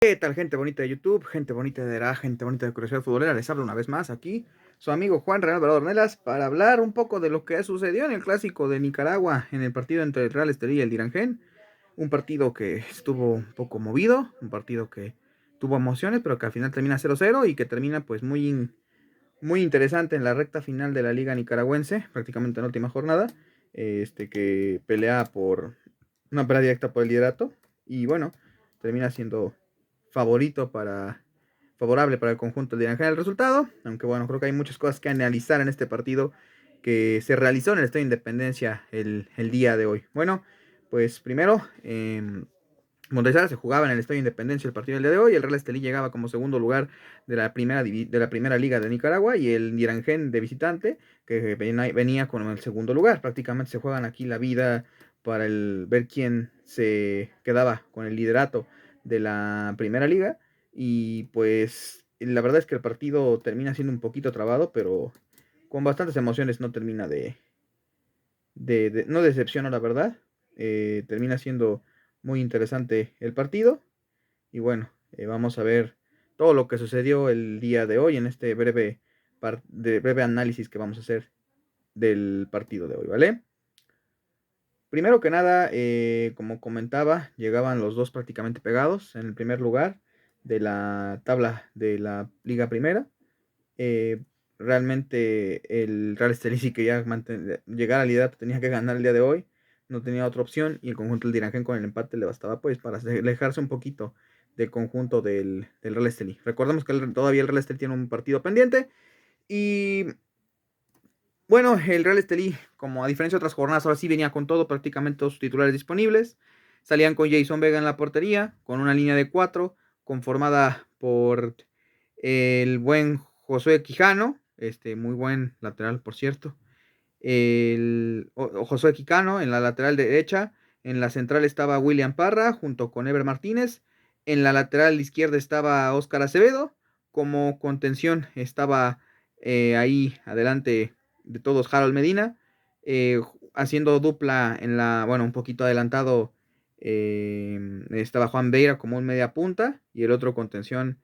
¿Qué tal, gente bonita de YouTube, gente bonita de la gente bonita de Curiosidad Futbolera? Les hablo una vez más aquí su amigo Juan Real Alvarado Ornelas para hablar un poco de lo que sucedió en el clásico de Nicaragua, en el partido entre el Real Estelí y el Dirangén. Un partido que estuvo un poco movido, un partido que tuvo emociones, pero que al final termina 0-0 y que termina pues muy interesante en la recta final de la Liga Nicaragüense, prácticamente en la última jornada, que pelea por una pelea directa por el liderato y bueno, termina siendo favorito favorable para el conjunto de Dirangén el resultado, aunque bueno, creo que hay muchas cosas que analizar en este partido que se realizó en el Estadio Independencia el día de hoy. Bueno, pues primero, Montesar se jugaba en el Estadio Independencia el partido del día de hoy. El Real Estelí llegaba como segundo lugar de la primera liga de Nicaragua y el Dirangén de visitante que venía con el segundo lugar. Prácticamente se juegan aquí la vida para ver quién se quedaba con el liderato de la primera liga. Y pues la verdad es que el partido termina siendo un poquito trabado, pero con bastantes emociones no termina no decepciona la verdad. Termina siendo muy interesante el partido. Y bueno, vamos a ver todo lo que sucedió el día de hoy en este breve análisis que vamos a hacer del partido de hoy, ¿vale? Primero que nada, como comentaba, llegaban los dos prácticamente pegados en el primer lugar de la tabla de la Liga Primera. Eh, Realmente el Real Estelí si quería llegar al liderato tenía que ganar el día de hoy, no tenía otra opción y el conjunto del Dirangén con el empate le bastaba pues para alejarse un poquito del conjunto del Real Estelí. Recordemos que todavía el Real Estelí tiene un partido pendiente y bueno, el Real Estelí, como a diferencia de otras jornadas, ahora sí venía con todo, prácticamente todos sus titulares disponibles. Salían con Jason Vega en la portería, con una línea de 4, conformada por el buen Josué Quijano, muy buen lateral, por cierto. Josué Quijano en la lateral derecha. En la central estaba William Parra, junto con Ever Martínez. En la lateral izquierda estaba Óscar Acevedo. Como contención estaba ahí adelante de todos Harold Medina, haciendo dupla bueno, un poquito adelantado, estaba Juan Beira como un media punta y el otro contención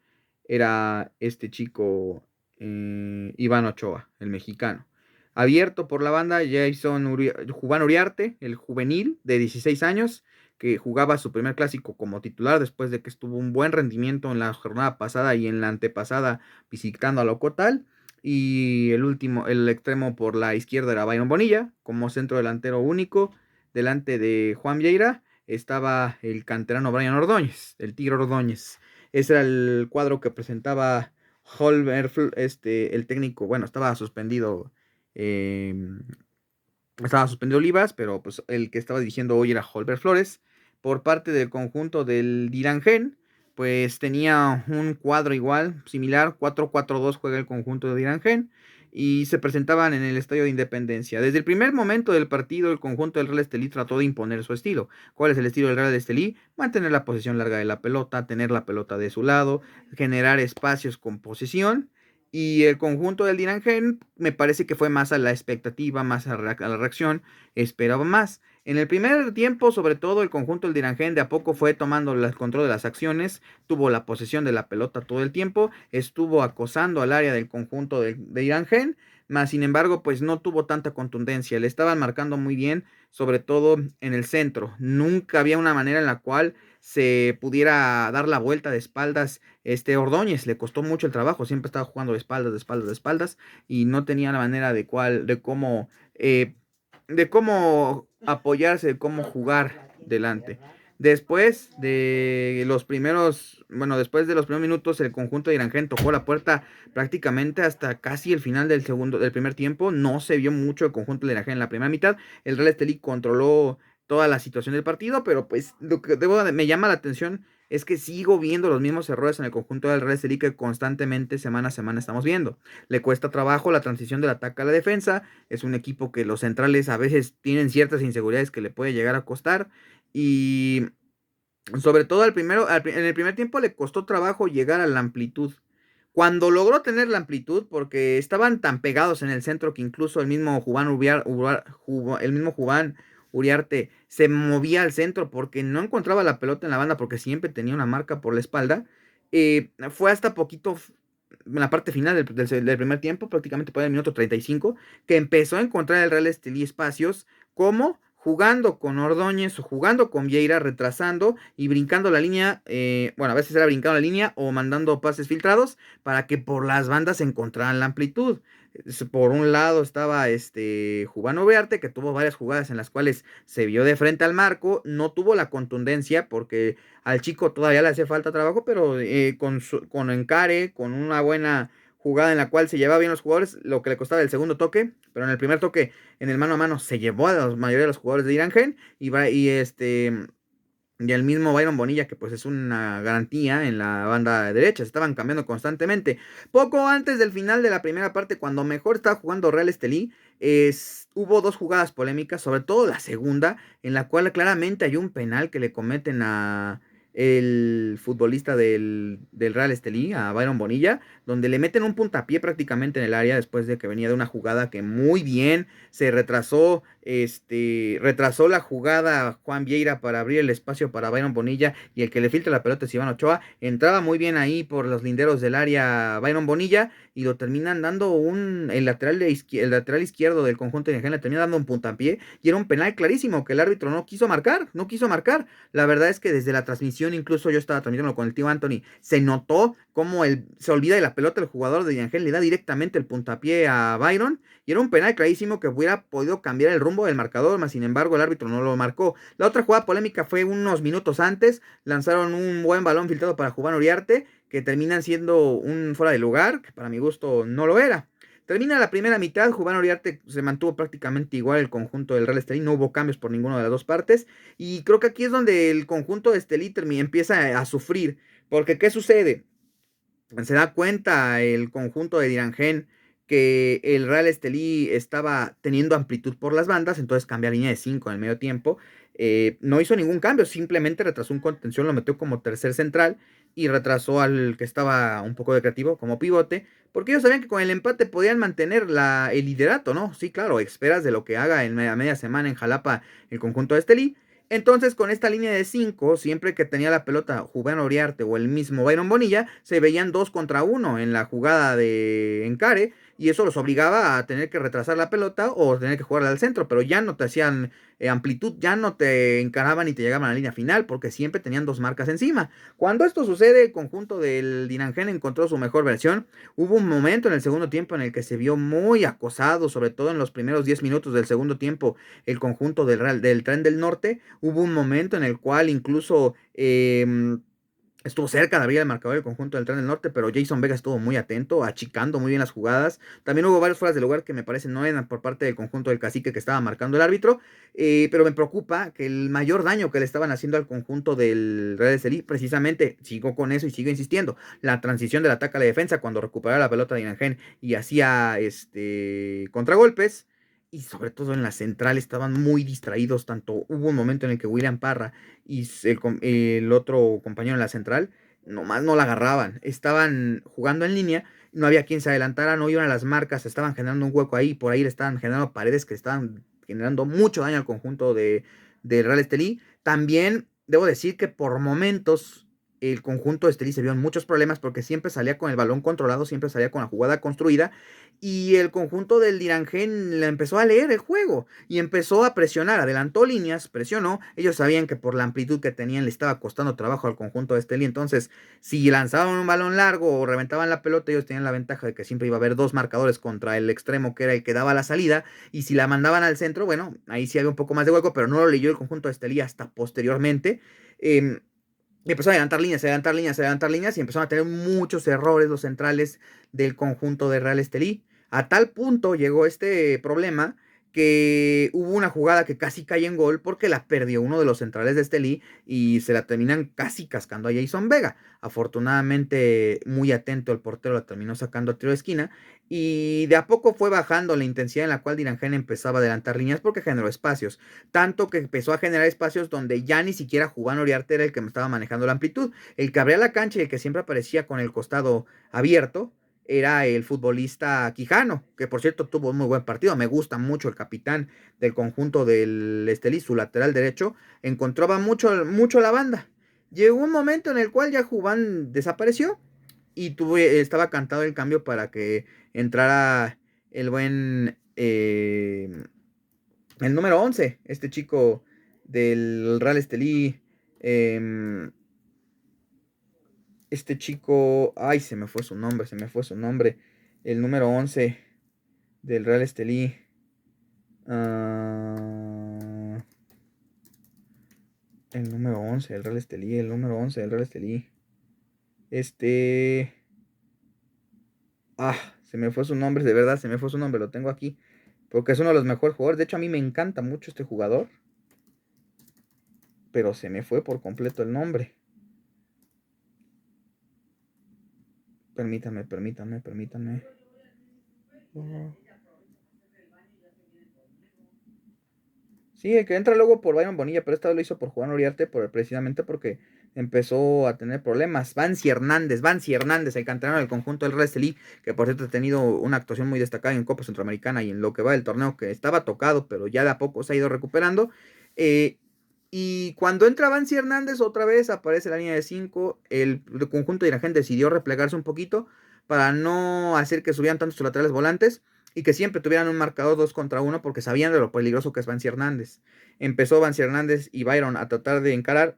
era este chico, Iván Ochoa, el mexicano. Abierto por la banda, Juan Uriarte, el juvenil de 16 años, que jugaba su primer clásico como titular después de que estuvo un buen rendimiento en la jornada pasada y en la antepasada visitando a Locotal. Y el extremo por la izquierda era Byron Bonilla, como centro delantero único. Delante de Juan Vieira estaba el canterano Brian Ordóñez, el Tigre Ordóñez. Ese era el cuadro que presentaba Holber, el técnico. Bueno, eh, estaba suspendido Olivas, pero pues el que estaba dirigiendo hoy era Holber Flores. Por parte del conjunto del Dirangén, pues tenía un cuadro igual, similar, 4-4-2 juega el conjunto de Dirangén y se presentaban en el Estadio de Independencia. Desde el primer momento del partido, el conjunto del Real Estelí trató de imponer su estilo. ¿Cuál es el estilo del Real Estelí? Mantener la posesión larga de la pelota, tener la pelota de su lado, generar espacios con posesión. Y el conjunto del Dirangén me parece que fue más a la expectativa, más a la reacción, esperaba más. En el primer tiempo, sobre todo, el conjunto del Dirangén de a poco fue tomando el control de las acciones, tuvo la posesión de la pelota todo el tiempo, estuvo acosando al área del conjunto de Dirangén, más sin embargo, pues no tuvo tanta contundencia, le estaban marcando muy bien, sobre todo en el centro. Nunca había una manera en la cual se pudiera dar la vuelta de espaldas. Ordóñez le costó mucho el trabajo, siempre estaba jugando de espaldas, de espaldas, de espaldas, y no tenía la manera de cómo apoyarse, de cómo jugar delante. Después de los primeros minutos, el conjunto de Irangén tocó la puerta prácticamente hasta casi el final del primer tiempo. No se vio mucho el conjunto de Irangén en la primera mitad. El Real Estelí controló toda la situación del partido, pero pues lo que me llama la atención es que sigo viendo los mismos errores en el conjunto del Real Estelí que constantemente semana a semana estamos viendo. Le cuesta trabajo la transición del ataque a la defensa. Es un equipo que los centrales a veces tienen ciertas inseguridades que le puede llegar a costar. Y sobre todo en el primer tiempo le costó trabajo llegar a la amplitud. Cuando logró tener la amplitud, porque estaban tan pegados en el centro que incluso el mismo Juan Uriarte se movía al centro porque no encontraba la pelota en la banda porque siempre tenía una marca por la espalda. Fue hasta poquito en la parte final del primer tiempo, prácticamente por el minuto 35, que empezó a encontrar el Real Estelí espacios como jugando con Ordóñez o jugando con Vieira, retrasando y brincando la línea, bueno, a veces era brincando la línea o mandando pases filtrados para que por las bandas encontraran la amplitud. Por un lado estaba Jubán Ovearte, que tuvo varias jugadas en las cuales se vio de frente al marco, no tuvo la contundencia porque al chico todavía le hace falta trabajo, pero con encare, con una buena jugada en la cual se llevaba bien los jugadores, lo que le costaba el segundo toque, pero en el primer toque, en el mano a mano, se llevó a la mayoría de los jugadores de Irangen y el mismo Byron Bonilla, que pues es una garantía en la banda derecha, se estaban cambiando constantemente. Poco antes del final de la primera parte, cuando mejor estaba jugando Real Estelí, hubo dos jugadas polémicas, sobre todo la segunda, en la cual claramente hay un penal que le cometen a el futbolista del Real Estelí, a Byron Bonilla, donde le meten un puntapié prácticamente en el área después de que venía de una jugada que muy bien se retrasó la jugada Juan Vieira para abrir el espacio para Byron Bonilla y el que le filtra la pelota es Iván Ochoa. Entraba muy bien ahí por los linderos del área Byron Bonilla y lo terminan dando el el lateral izquierdo del conjunto de Ingenio le termina dando un puntapié y era un penal clarísimo que el árbitro no quiso marcar, no quiso marcar. La verdad es que desde la transmisión, incluso yo estaba transmitiendo con el tío Anthony, se notó cómo se olvida de la pelota el jugador de Yangel, le da directamente el puntapié a Byron y era un penal clarísimo que hubiera podido cambiar el rumbo del marcador, más sin embargo el árbitro no lo marcó. La otra jugada polémica fue unos minutos antes, lanzaron un buen balón filtrado para Jubán Uriarte, que terminan siendo un fuera de lugar, que para mi gusto no lo era. Termina la primera mitad, Jubán Uriarte se mantuvo prácticamente igual el conjunto del Real Estelí, no hubo cambios por ninguna de las dos partes, y creo que aquí es donde el conjunto de Estelí empieza a sufrir, porque ¿qué sucede? Se da cuenta el conjunto de Dirangen que el Real Estelí estaba teniendo amplitud por las bandas, entonces cambia a línea de 5 en el medio tiempo. No hizo ningún cambio, simplemente retrasó un contención, lo metió como tercer central y retrasó al que estaba un poco de creativo como pivote, porque ellos sabían que con el empate podían mantener el liderato, ¿no? Sí, claro, esperas de lo que haga en media semana en Jalapa el conjunto de Estelí. Entonces, con esta línea de 5, siempre que tenía la pelota Juven Oriarte o el mismo Byron Bonilla, se veían 2 contra 1 en la jugada de encare, y eso los obligaba a tener que retrasar la pelota o tener que jugarla al centro, pero ya no te hacían amplitud, ya no te encaraban y te llegaban a la línea final, porque siempre tenían dos marcas encima. Cuando esto sucede, el conjunto del Dinangen encontró su mejor versión. Hubo un momento en el segundo tiempo en el que se vio muy acosado, sobre todo en los primeros 10 minutos del segundo tiempo, el conjunto del Tren del Norte. Hubo un momento en el cual incluso estuvo cerca de abrir el marcador del conjunto del Tren del Norte, pero Jason Vega estuvo muy atento, achicando muy bien las jugadas. También hubo varios fueras de lugar que me parece no eran por parte del conjunto del Cacique que estaba marcando el árbitro, pero me preocupa que el mayor daño que le estaban haciendo al conjunto del Real Estelí, precisamente, sigo con eso y sigo insistiendo, la transición del ataque a la defensa cuando recuperaba la pelota de Inangen y hacía contragolpes, y sobre todo en la central estaban muy distraídos, tanto hubo un momento en el que William Parra y el otro compañero en la central nomás no la agarraban, estaban jugando en línea, no había quien se adelantara, no iban a las marcas, estaban generando un hueco ahí, por ahí le estaban generando paredes que estaban generando mucho daño al conjunto de Real Estelí. También debo decir que por momentos el conjunto de Estelí se vio en muchos problemas porque siempre salía con el balón controlado, siempre salía con la jugada construida y el conjunto del Dirangen le empezó a leer el juego y empezó a presionar, adelantó líneas, presionó, ellos sabían que por la amplitud que tenían le estaba costando trabajo al conjunto de Estelí, entonces si lanzaban un balón largo o reventaban la pelota, ellos tenían la ventaja de que siempre iba a haber dos marcadores contra el extremo que era el que daba la salida, y si la mandaban al centro, bueno, ahí sí había un poco más de hueco, pero no lo leyó el conjunto de Estelí hasta posteriormente. Y empezó a adelantar líneas, adelantar líneas, adelantar líneas y empezaron a tener muchos errores los centrales del conjunto de Real Estelí. A tal punto llegó este problema que hubo una jugada que casi cae en gol porque la perdió uno de los centrales de Estelí y se la terminan casi cascando a Jason Vega. Afortunadamente, muy atento el portero la terminó sacando a tiro de esquina y de a poco fue bajando la intensidad en la cual Dirangen empezaba a adelantar líneas porque generó espacios. Tanto que empezó a generar espacios donde ya ni siquiera Juan Oriarte era el que me estaba manejando la amplitud. El que abría la cancha y el que siempre aparecía con el costado abierto era el futbolista Quijano, que por cierto tuvo un muy buen partido. Me gusta mucho el capitán del conjunto del Estelí, su lateral derecho. Encontraba mucho la banda. Llegó un momento en el cual ya Jubán desapareció y estaba cantado el cambio para que entrara el buen, el número 11, este chico del Real Estelí, eh, este chico, ay, se me fue su nombre, el número 11 del Real Estelí, ah, el número 11 del Real Estelí, el número 11 del Real Estelí, este, se me fue su nombre, de verdad, se me fue su nombre, lo tengo aquí, porque es uno de los mejores jugadores, de hecho a mí me encanta mucho este jugador, pero se me fue por completo el nombre. Permítanme. Sí, el que entra luego por Byron Bonilla, pero esta vez lo hizo por Juan Uriarte, precisamente porque empezó a tener problemas. Vancy Hernández, el canterano del conjunto del Real Estelí, que por cierto ha tenido una actuación muy destacada en Copa Centroamericana y en lo que va del torneo, que estaba tocado, pero ya de a poco se ha ido recuperando. Y cuando entra Vancy Hernández, otra vez aparece la línea de 5. El conjunto de la gente decidió replegarse un poquito para no hacer que subieran tantos sus laterales volantes y que siempre tuvieran un marcador 2 contra 1 porque sabían de lo peligroso que es Vancy Hernández. Empezó Vancy Hernández y Byron a tratar de encarar,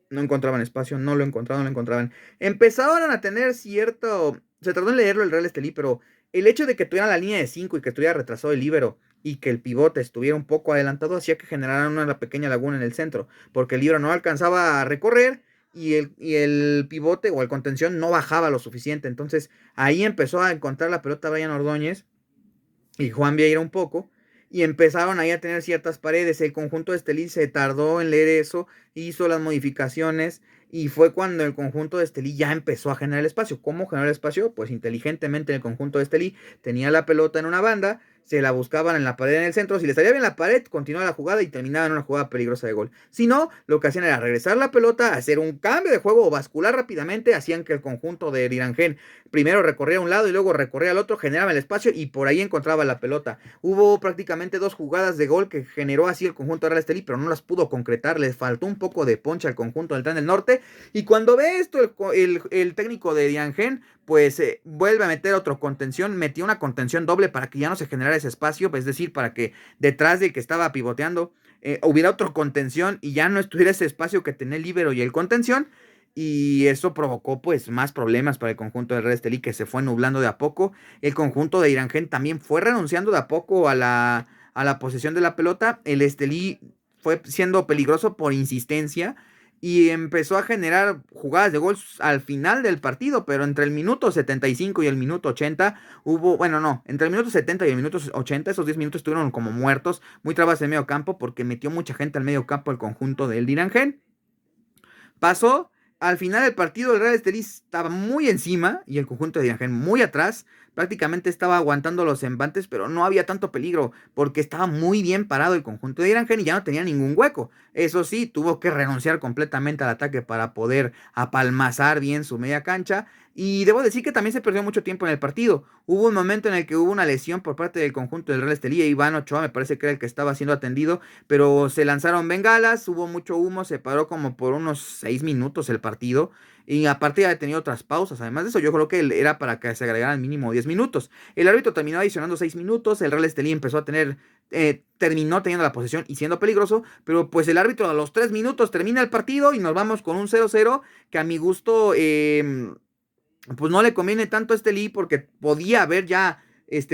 no encontraban espacio, no lo encontraban. Empezaron a tener cierto, se tardó en leerlo el Real Estelí, pero el hecho de que tuvieran la línea de 5 y que estuviera retrasado el líbero y que el pivote estuviera un poco adelantado hacía que generaran una pequeña laguna en el centro, porque el líbero no alcanzaba a recorrer y el pivote o el contención no bajaba lo suficiente. Entonces ahí empezó a encontrar la pelota Brian Ordóñez y Juan Vieira un poco, y empezaron ahí a tener ciertas paredes. El conjunto de Estelí se tardó en leer eso, hizo las modificaciones, y fue cuando el conjunto de Estelí ya empezó a generar espacio. ¿Cómo generar espacio? Pues inteligentemente el conjunto de Estelí tenía la pelota en una banda, se la buscaban en la pared en el centro, si les salía bien la pared, continuaba la jugada y terminaba en una jugada peligrosa de gol. Si no, lo que hacían era regresar la pelota, hacer un cambio de juego o bascular rápidamente, hacían que el conjunto de Dirangén primero recorría a un lado y luego recorría al otro, generaba el espacio y por ahí encontraba la pelota. Hubo prácticamente 2 jugadas de gol que generó así el conjunto de Real Estelí, pero no las pudo concretar, les faltó un poco de poncha al conjunto del Tren del Norte, y cuando ve esto el técnico de Diangén, pues vuelve a meter otro contención, metió una contención doble para que ya no se generara ese espacio, es decir, para que detrás del que estaba pivoteando hubiera otro contención y ya no estuviera ese espacio que tenía el líbero y el contención, y eso provocó pues más problemas para el conjunto del Real Estelí, que se fue nublando de a poco. El conjunto de Irangén también fue renunciando de a poco a la posesión de la pelota. El Estelí fue siendo peligroso por insistencia y empezó a generar jugadas de gol al final del partido, pero entre el minuto 75 y el minuto 80 hubo, bueno, no, entre el minuto 70 y el minuto 80, esos 10 minutos estuvieron como muertos, muy trabas en medio campo, porque metió mucha gente al medio campo el conjunto del Dirangén. Pasó, al final del partido el Real Estelí estaba muy encima y el conjunto de Dirangén muy atrás. Prácticamente estaba aguantando los embates, pero no había tanto peligro porque estaba muy bien parado el conjunto de Dirangén y ya no tenía ningún hueco. Eso sí, tuvo que renunciar completamente al ataque para poder apalmazar bien su media cancha. Y debo decir que también se perdió mucho tiempo en el partido. Hubo un momento en el que hubo una lesión por parte del conjunto del Real Estelí. Iván Ochoa me parece que era el que estaba siendo atendido, pero se lanzaron bengalas, hubo mucho humo, se paró como por unos 6 minutos el partido, y aparte ya tenido otras pausas. Además de eso, yo creo que era para que se agregaran mínimo 10 minutos. El árbitro terminó adicionando 6 minutos, el Real Estelí empezó a tener, terminó teniendo la posesión y siendo peligroso, pero pues el árbitro a los 3 minutos termina el partido y nos vamos con un 0-0 que a mi gusto pues no le conviene tanto a Estelí, porque podía haber ya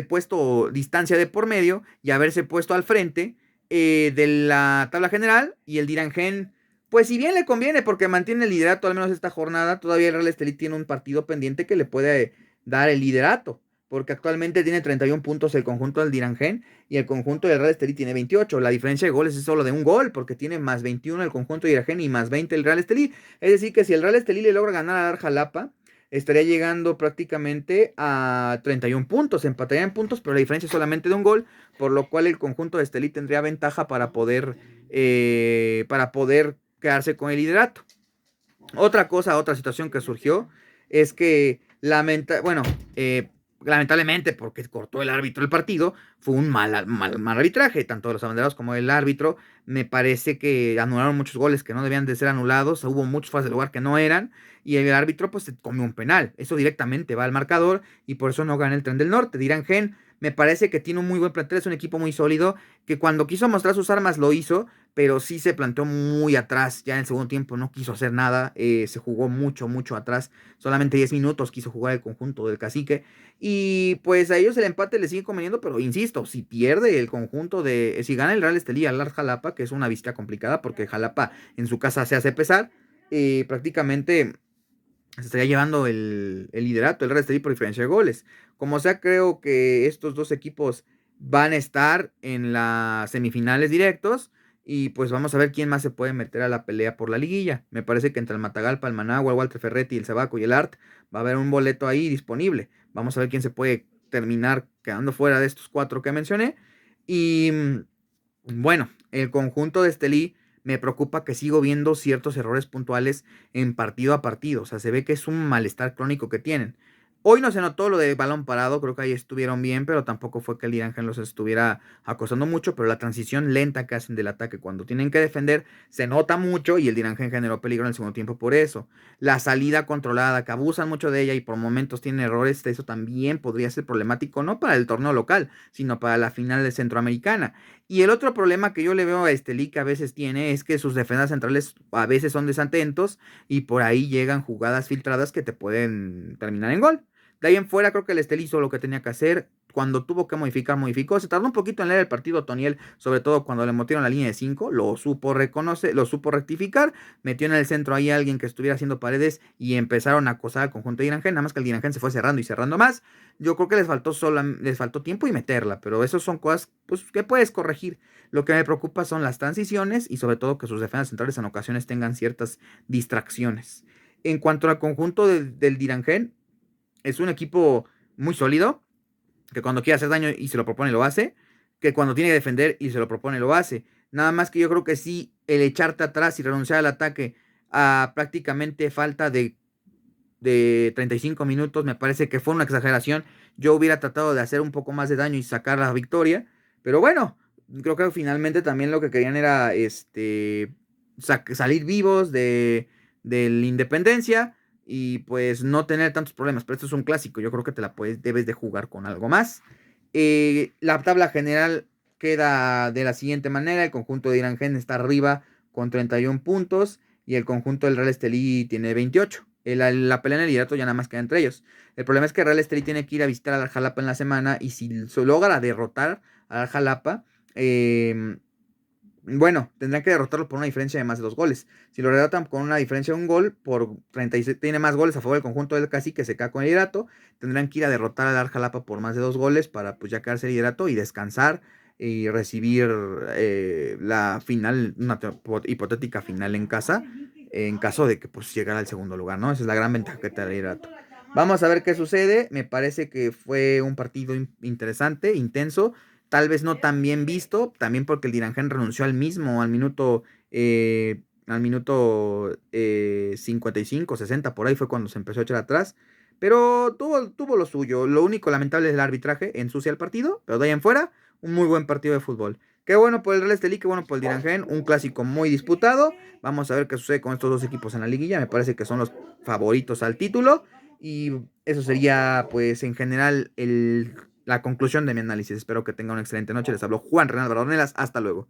puesto distancia de por medio y haberse puesto al frente de la tabla general, y el Dirangén, pues si bien le conviene porque mantiene el liderato al menos esta jornada, todavía el Real Estelí tiene un partido pendiente que le puede dar el liderato, porque actualmente tiene 31 puntos el conjunto del Dirangén y el conjunto del Real Estelí tiene 28. La diferencia de goles es solo de un gol, porque tiene más 21 el conjunto de Dirangén y más 20 el Real Estelí. Es decir, que si el Real Estelí le logra ganar a Arjalapa, estaría llegando prácticamente a 31 puntos, empataría en puntos, pero la diferencia es solamente de un gol, por lo cual el conjunto de Estelí tendría ventaja para poder quedarse con el liderato. Otra situación que surgió es que Bueno, lamentablemente, porque cortó el árbitro el partido, fue un mal arbitraje, tanto de los abanderados como del árbitro. Me parece que anularon muchos goles que no debían de ser anulados, hubo muchos fuerzas de lugar que no eran, y el árbitro pues se comió un penal. Eso directamente va al marcador, y por eso no gana el Tren del Norte. Dirán, Gen, me parece que tiene un muy buen plantel, es un equipo muy sólido, que cuando quiso mostrar sus armas lo hizo, pero sí se planteó muy atrás, ya en el segundo tiempo no quiso hacer nada, se jugó mucho atrás, solamente 10 minutos quiso jugar el conjunto del Cacique, y pues a ellos el empate les sigue conveniendo, pero insisto, si pierde el conjunto si gana el Real Estelí al Jalapa, que es una visita complicada, porque Jalapa en su casa se hace pesar, prácticamente se estaría llevando el liderato, el Real Estelí por diferencia de goles. Como sea, creo que estos dos equipos van a estar en las semifinales directos. Y pues vamos a ver quién más se puede meter a la pelea por la liguilla. Me parece que entre el Matagalpa, el Managua, el Walter Ferretti, el Sabaco y el Art va a haber un boleto ahí disponible. Vamos a ver quién se puede terminar quedando fuera de estos cuatro que mencioné. Y bueno, el conjunto de Estelí me preocupa que sigo viendo ciertos errores puntuales en partido a partido. O sea, se ve que es un malestar crónico que tienen. Hoy no se notó lo de balón parado, creo que ahí estuvieron bien, pero tampoco fue que el Ángel los estuviera acosando mucho, pero la transición lenta que hacen del ataque cuando tienen que defender se nota mucho y el Ángel generó peligro en el segundo tiempo por eso. La salida controlada, que abusan mucho de ella y por momentos tienen errores, eso también podría ser problemático, no para el torneo local, sino para la final de Centroamericana. Y el otro problema que yo le veo a Estelí que a veces tiene es que sus defensas centrales a veces son desatentos y por ahí llegan jugadas filtradas que te pueden terminar en gol. De ahí en fuera creo que el Estelí hizo lo que tenía que hacer. Cuando tuvo que modificar, modificó. Se tardó un poquito en leer el partido Toniel, sobre todo cuando le metieron la línea de 5. Lo supo reconocer, lo supo rectificar. Metió en el centro ahí a alguien que estuviera haciendo paredes y empezaron a acosar al conjunto de Irangen. Nada más que el Irangen se fue cerrando y cerrando más. Yo creo que les faltó tiempo y meterla, pero eso son cosas pues, que puedes corregir. Lo que me preocupa son las transiciones y sobre todo que sus defensas centrales en ocasiones tengan ciertas distracciones. En cuanto al conjunto del Dirangen, es un equipo muy sólido, que cuando quiere hacer daño y se lo propone lo hace, que cuando tiene que defender y se lo propone lo hace. Nada más que yo creo que sí, el echarte atrás y renunciar al ataque a prácticamente falta de 35 minutos, me parece que fue una exageración. Yo hubiera tratado de hacer un poco más de daño y sacar la victoria, pero bueno, creo que finalmente también lo que querían era salir vivos de la Independencia y pues no tener tantos problemas, pero esto es un clásico, yo creo que debes de jugar con algo más. La tabla general queda de la siguiente manera, el conjunto de Irangen está arriba con 31 puntos y el conjunto del Real Estelí tiene 28. La pelea en el liderato ya nada más queda entre ellos. El problema es que Real Estelí tiene que ir a visitar al Jalapa en la semana y si se logra derrotar al Jalapa, bueno, tendrán que derrotarlo por una diferencia de más de 2 goles. Si lo derrotan con una diferencia de un gol, por 36, tiene más goles a favor del conjunto del Cacique, se cae con el liderato. Tendrán que ir a derrotar al Jalapa por más de 2 goles para pues ya quedarse el liderato y descansar y recibir la final, una hipotética final en casa, en caso de que pues llegara al segundo lugar, ¿no? Esa es la gran ventaja que te da el liderato. Vamos a ver qué sucede. Me parece que fue un partido interesante, intenso. Tal vez no tan bien visto, también porque el Dirangen renunció al mismo, al minuto 55, 60, por ahí fue cuando se empezó a echar atrás. Pero tuvo lo suyo. Lo único lamentable es el arbitraje, ensucia el partido, pero de ahí en fuera, un muy buen partido de fútbol. Qué bueno por el Real Estelí, qué bueno por el Dirangen, un clásico muy disputado. Vamos a ver qué sucede con estos dos equipos en la liguilla. Me parece que son los favoritos al título. Y eso sería, pues, en general, la conclusión de mi análisis. Espero que tengan una excelente noche. Les habló Juan Renal Bardonelas. Hasta luego.